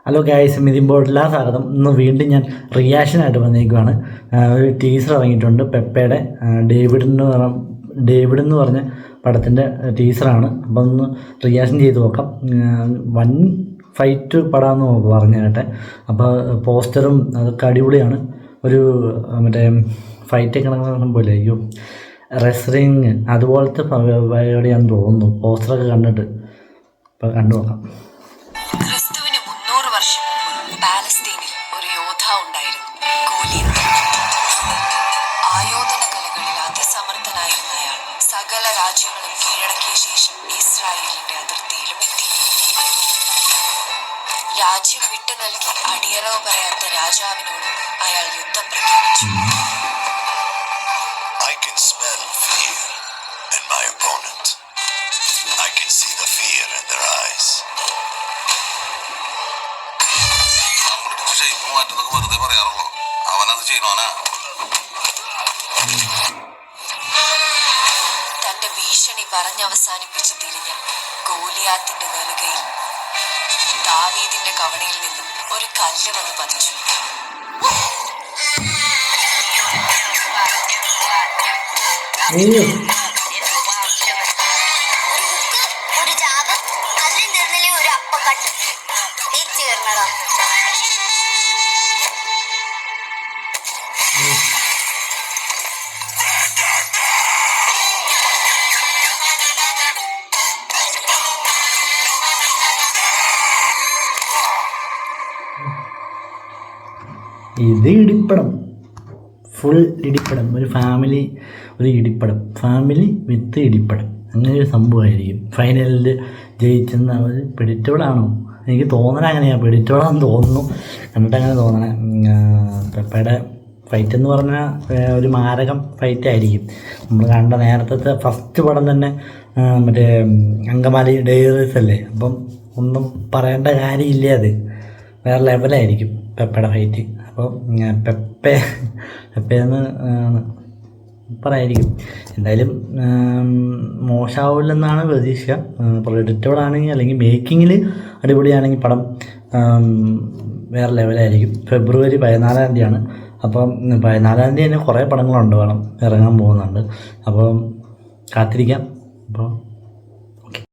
Hello guys, Mithin ബോർഡിലാ സ്വാഗതം. ഇന്ന് വീണ്ടും ഞാൻ റിയാക്ഷനായിട്ട് വന്നേക്കുവാണ്. ഒരു ടീസർ ഇറങ്ങിയിട്ടുണ്ട് പെപ്പയുടെ ഡേവിഡ് എന്ന് പറഞ്ഞ പടത്തിൻ്റെ ടീസറാണ്. അപ്പം ഒന്ന് റിയാക്ഷൻ ചെയ്ത് നോക്കാം. വൻ ഫൈറ്റ് പടമാണെന്ന് പറഞ്ഞു കേട്ടെ. അപ്പോൾ പോസ്റ്ററും അതൊക്കെ അടിപൊളിയാണ്. ഒരു മറ്റേ ഫൈറ്റൊക്കെ നടക്കുന്ന പോലെ അയ്യോ റെസ്ലിങ് അതുപോലത്തെ പരിപാടിയാണെന്ന് തോന്നുന്നു പോസ്റ്ററൊക്കെ കണ്ടിട്ട്. അപ്പോൾ കണ്ടു നോക്കാം. പാലസ്തീനിൽ ഒരു യോദ്ധാവ് ഉണ്ടായിരുന്നു, ഗോലിയത്ത്. ആയോധന കലകളിൽ അതിസമർത്ഥനായിരുന്ന അയാൾ സകല രാജ്യങ്ങളും കീഴടക്കിയ ശേഷം ഇസ്രായേലിന്റെ അതിർത്തിയിലും എത്തി. രാജ്യം വിട്ടു നൽകി അടിയറവ് പറയാത്ത രാജാവിനോട് അയാൾ യുദ്ധം പ്രഖ്യാപിച്ചു. I can smell fear in my opponent. I can see the fear in their eyes. വെറുതെ പറയാറുള്ളൂ, അവനത് ചെയ്യണോനാ. തന്റെ ഭീഷണി പറഞ്ഞവസാനിപ്പിച്ച് തിരിഞ്ഞ ഗോലിയാത്തിന്റെ നെറുകയിൽ ദാവീദിന്റെ കവണയിൽ നിന്നും ഒരു കല്ല് വന്ന് പതിച്ചു. ഒരു ചാപം അതിലും തീർന്നില്ലേ ഒരു അപ്പക്കട്ട് തിരിച്ചു കയറണടാ. ഇത് ഇടിപ്പടം, ഫുൾ ഇടിപ്പടം, ഒരു ഫാമിലി ഫാമിലി വിത്ത് ഇടിപ്പടം, അങ്ങനെ ഒരു സംഭവമായിരിക്കും. ഫൈനലിൽ ജയിച്ചെന്ന് അവർ പ്രെഡിക്റ്റബിളാണോ? എനിക്ക് തോന്നണ അങ്ങനെയാണ്, പ്രെഡിക്റ്റബിളാണെന്ന് തോന്നുന്നു, കണ്ടിട്ട് അങ്ങനെ തോന്നണേ. പെപ്പയുടെ ഫൈറ്റ് എന്ന് പറഞ്ഞാൽ ഒരു മാരകം ഫൈറ്റായിരിക്കും. നമ്മൾ കണ്ട നേരത്തെ ഫസ്റ്റ് പടം തന്നെ മറ്റേ അങ്കമാലി ഡയറീസ് അല്ലേ, അപ്പം ഒന്നും പറയേണ്ട കാര്യമില്ല, അത് വേറെ ലെവലായിരിക്കും പെപ്പയുടെ ഫൈറ്റ്. അപ്പോൾ പെപ്പയെന്ന് പറയായിരിക്കും. എന്തായാലും മോശമാവില്ലെന്നാണ് പ്രതീക്ഷ. പ്രഡിക്റ്റബിൾ ആണെങ്കിൽ അല്ലെങ്കിൽ മേക്കിങ്ങിൽ അടിപൊളിയാണെങ്കിൽ പടം വേറെ ലെവലായിരിക്കും. ഫെബ്രുവരി 14 അപ്പം 14 തന്നെ കുറേ പടങ്ങളുണ്ട്, വേണം ഇറങ്ങാൻ പോകുന്നുണ്ട്. അപ്പം കാത്തിരിക്കാം. അപ്പോൾ